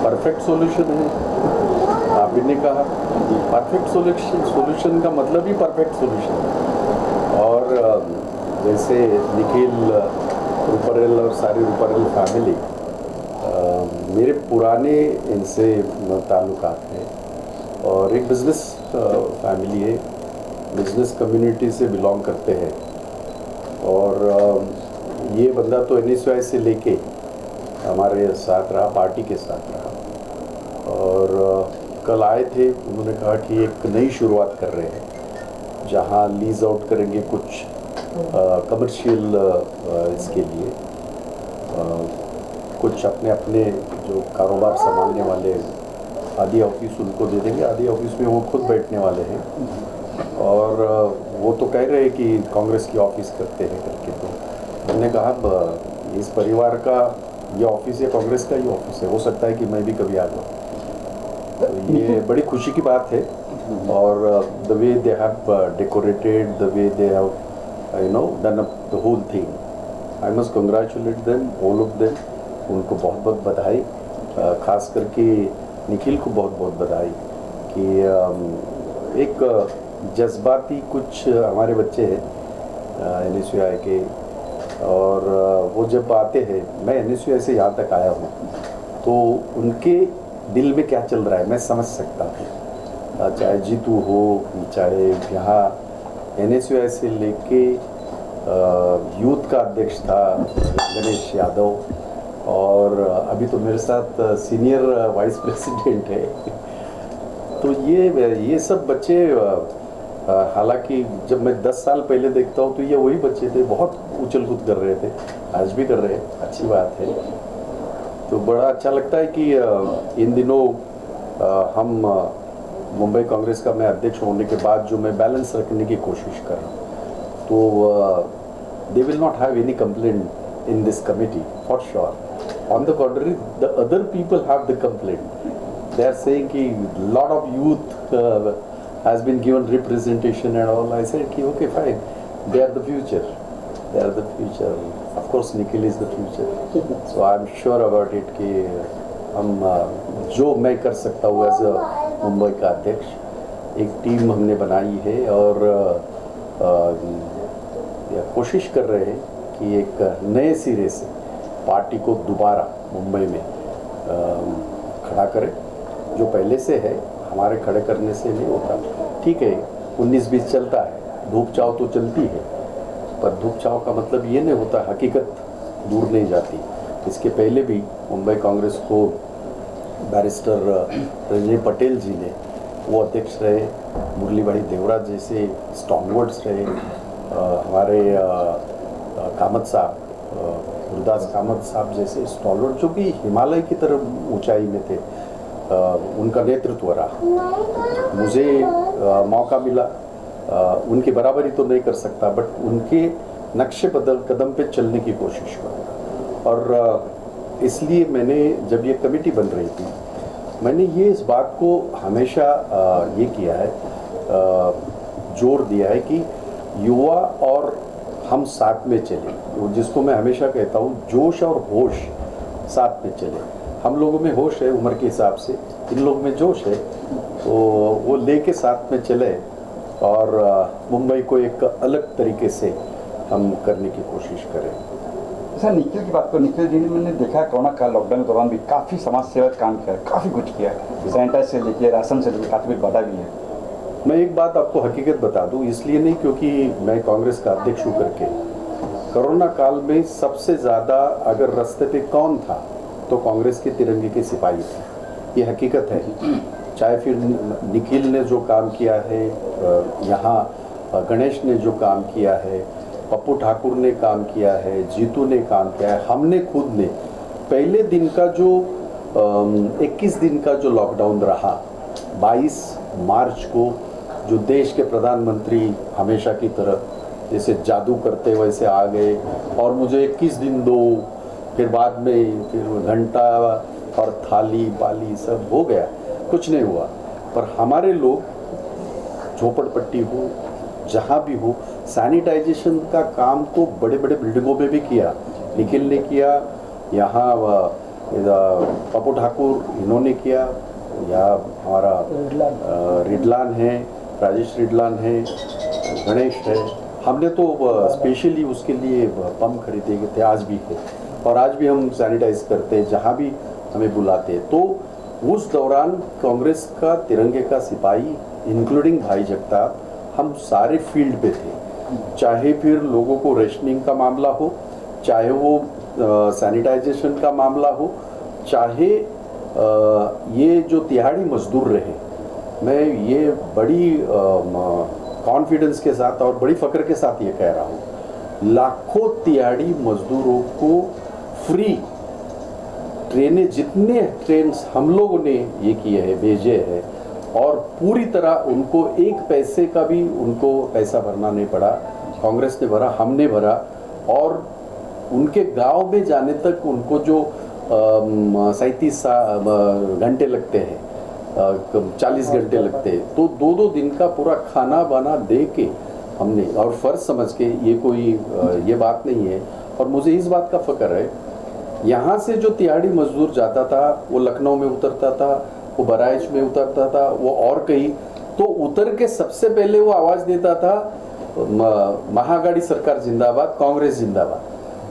Perfect solution है। आप ने कहा परफेक्ट सॉल्यूशन का मतलब ही परफेक्ट सॉल्यूशन। और जैसे निखिल, रुपारेल और सारी रुपारेल फैमिली मेरे पुराने इनसे ताल्लुकात हैं और एक बिज़नेस फैमिली है, बिज़नेस कम्युनिटी से बिलोंग करते हैं। और ये बंदा तो NSY से लेके हमारे साथ रहा, पार्टी के साथ रहा। और कल आए थे, उन्होंने कहा कि एक नई शुरुआत कर रहे हैं जहां लीज आउट करेंगे कुछ कमर्शियल इसके लिए, कुछ अपने अपने जो कारोबार संभालने वाले आधी ऑफिस उनको दे देंगे, आधी ऑफिस में वो खुद बैठने वाले हैं। और वो तो कह रहे हैं कि कांग्रेस की ऑफिस करते हैं करके। तो मैंने कहा इस परिवार का ये ऑफिस है, कांग्रेस का ये ऑफिस है, हो सकता है कि मैं भी कभी आ जाऊँ। तो ये बड़ी खुशी की बात है। और the way they have decorated, the way they have done up the whole thing, I must congratulate them, all of them. उनको बहुत बहुत बधाई, खास करके निखिल को बहुत बहुत बधाई कि एक जज्बाती कुछ हमारे बच्चे हैं NSY के। और वो जब आते हैं, मैं NSY से यहाँ तक आया हूँ, तो उनके दिल में क्या चल रहा है मैं समझ सकता हूँ। चाहे जीतू हो, चाहे यहाँ NSY से लेके यूथ का अध्यक्ष था गणेश यादव, और अभी तो मेरे साथ सीनियर वाइस प्रेसिडेंट है। तो ये सब बच्चे, हालांकि जब मैं 10 साल पहले देखता हूँ तो ये वही बच्चे थे, बहुत उछल कूद कर रहे थे, आज भी कर रहे हैं, अच्छी बात है। तो बड़ा अच्छा लगता है कि इन दिनों हम मुंबई कांग्रेस का मैं अध्यक्ष होने के बाद जो मैं बैलेंस रखने की कोशिश कर रहा हूँ, तो they will not have any complaint in this committee for sure. On the contrary, the other people have the complaint, they are saying कि lot of youth has been given representation and all. I said कि okay fine, they are the future, they are the future, of course Nikhil is the future, so I am sure about it कि हम जो मैं कर सकता हूँ as a Mumbai का अध्यक्ष, एक टीम हमने बनाई है और कोशिश कर रहे हैं कि एक नए सिरे से पार्टी को दोबारा मुंबई में खड़ा करें। जो पहले से है, हमारे खड़े करने से नहीं होता। ठीक है, 19-20 चलता है, धूप छाव तो चलती है, पर धूप छाव का मतलब ये नहीं होता हकीकत दूर नहीं जाती। इसके पहले भी मुंबई कांग्रेस को बैरिस्टर रजनी पटेल जी ने वो अध्यक्ष रहे, मुरली भाई देवराज जैसे स्ट्रॉन्गवर्ड्स रहे, हमारे कामत साहब, गुरदास कामत साहब जैसे स्टॉलवर्ड जो कि हिमालय की तरफ ऊंचाई में थे, उनका नेतृत्व रहा। मुझे मौका मिला, उनकी बराबरी तो नहीं कर सकता, बट उनके नक्शे कदम पे चलने की कोशिश करूँगा। और इसलिए मैंने जब ये कमेटी बन रही थी, मैंने ये इस बात को हमेशा ये किया है, जोर दिया है कि युवा और हम साथ में चले, जिसको मैं हमेशा कहता हूँ जोश और होश साथ में चले। हम लोगों में होश है उम्र के हिसाब से, इन लोग में जोश है, तो वो लेके साथ में चले और मुंबई को एक अलग तरीके से हम करने की कोशिश करें। सर, निखिल की बात करो, निखिल जी ने मैंने देखा कोरोना काल लॉकडाउन के दौरान भी काफ़ी समाज सेवा काम किया, काफ़ी कुछ किया, सैनिटाइज से लेके राशन से लेके काफ़ी बांटा भी है। मैं एक बात आपको हकीकत बता दूं, इसलिए नहीं क्योंकि मैं कांग्रेस का अध्यक्ष होकर के, कोरोना काल में सबसे ज़्यादा अगर रास्ते पे कौन था तो कांग्रेस के तिरंगे के सिपाही थे, ये हकीकत है। चाहे फिर निखिल ने जो काम किया है, यहाँ गणेश ने जो काम किया है, पप्पू ठाकुर ने काम किया है, जीतू ने काम किया है, हमने खुद ने पहले दिन का जो 21 दिन का जो लॉकडाउन रहा, 22 मार्च को जो देश के प्रधानमंत्री हमेशा की तरह जैसे जादू करते वैसे आ गए और मुझे 21 दिन दो, फिर बाद में फिर घंटा और थाली बाली सब हो गया, कुछ नहीं हुआ। पर हमारे लोग झोपड़पट्टी हो जहाँ भी हो, सैनिटाइजेशन का काम तो बड़े बड़े बिल्डिंगों में भी किया, निखिल ने किया, यहाँ पप्पू ठाकुर इन्होंने किया, या हमारा रिडलान है, राजेश रिडलान है, गणेश है। हमने तो स्पेशली उसके लिए पंप खरीदे थे, आज भी है, और आज भी हम सैनिटाइज करते हैं जहाँ भी हमें बुलाते हैं। तो उस दौरान कांग्रेस का तिरंगे का सिपाही इंक्लूडिंग भाई जगताप, हम सारे फील्ड पे थे, चाहे फिर लोगों को रेशनिंग का मामला हो, चाहे वो सैनिटाइजेशन का मामला हो, चाहे ये जो तिहाड़ी मजदूर रहे। मैं ये बड़ी कॉन्फिडेंस के साथ और बड़ी फ़ख्र के साथ ये कह रहा हूँ, लाखों तिहाड़ी मजदूरों को फ्री ट्रेनें, जितने ट्रेन हम लोगों ने ये किए हैं, भेजे हैं, और पूरी तरह उनको एक पैसे का भी उनको पैसा भरना नहीं पड़ा। कांग्रेस ने भरा, हमने भरा, और उनके गांव में जाने तक उनको जो 37 घंटे लगते हैं, 40 घंटे लगते हैं, तो 2-2 दिन का पूरा खाना बना दे के हमने, और फ़र्ज समझ के, ये कोई ये बात नहीं है। और मुझे इस बात का फ़ख्र है, यहाँ से जो तिहाड़ी मजदूर जाता था, वो लखनऊ में उतरता था, वो बहराइच में उतरता था, वो और कहीं, तो उतर के सबसे पहले वो आवाज़ देता था, महागाड़ी सरकार जिंदाबाद, कांग्रेस जिंदाबाद।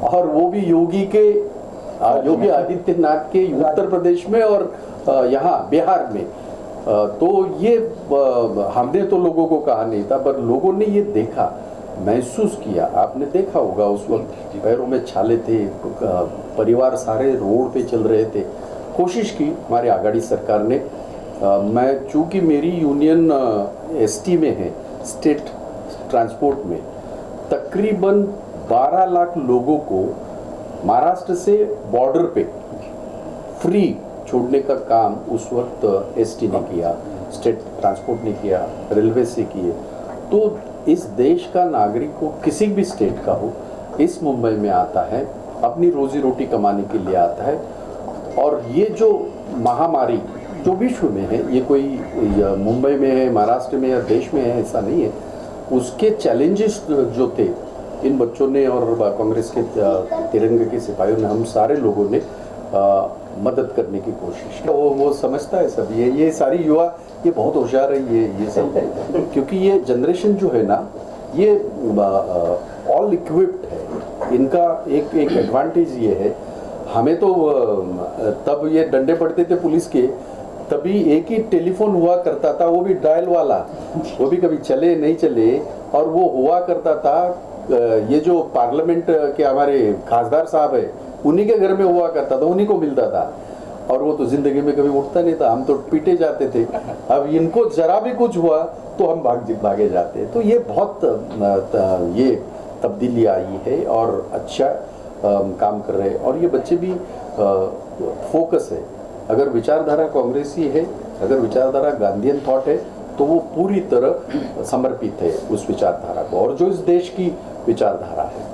और वो भी योगी आदित्यनाथ के उत्तर प्रदेश में और यहाँ बिहार में। तो ये हमने तो लोगों को कहा नहीं था, पर लोगों ने ये देखा, महसूस किया। आपने देखा होगा उस वक्त पैरों में छाले थे, परिवार सारे रोड पे चल रहे थे। कोशिश की हमारी आघाड़ी सरकार ने। मैं चूँकि मेरी यूनियन एसटी में है, स्टेट ट्रांसपोर्ट में, तकरीबन 12 लाख लोगों को महाराष्ट्र से बॉर्डर पे फ्री छोड़ने का काम उस वक्त एसटी ने किया, स्टेट ट्रांसपोर्ट ने किया, रेलवे से किए। तो इस देश का नागरिक को, किसी भी स्टेट का हो, इस मुंबई में आता है, अपनी रोजी रोटी कमाने के लिए आता है। और ये जो महामारी जो विश्व में है, ये कोई मुंबई में है, महाराष्ट्र में या देश में है, ऐसा नहीं है। उसके चैलेंजेस जो थे, इन बच्चों ने और कांग्रेस के तिरंगे के सिपाहियों ने, हम सारे लोगों ने मदद करने की कोशिश की। वो समझता है सब, ये सारी युवा ये बहुत होशियार है, ये सब, क्योंकि ये जनरेशन जो है ना, ये ऑल इक्विप्ड है। इनका एक एडवांटेज ये है, हमें तो तब ये डंडे पड़ते थे पुलिस के, तभी एक ही टेलीफोन हुआ करता था, वो भी डायल वाला, वो भी कभी चले नहीं चले, और वो हुआ करता था, ये जो पार्लियामेंट के हमारे खासदार साहब है, उन्हीं के घर में हुआ करता था, उन्हीं को मिलता था, और वो तो जिंदगी में कभी उठता नहीं था, हम तो पीटे जाते थे। अब इनको जरा भी कुछ हुआ तो हम भागे जाते। तो ये बहुत ये तब्दीली आई है, और अच्छा काम कर रहे हैं, और ये बच्चे भी फोकस है। अगर विचारधारा कांग्रेसी है, अगर विचारधारा गांधीयन थॉट है, तो वो पूरी तरह समर्पित है उस विचारधारा को, और जो इस देश की विचारधारा है।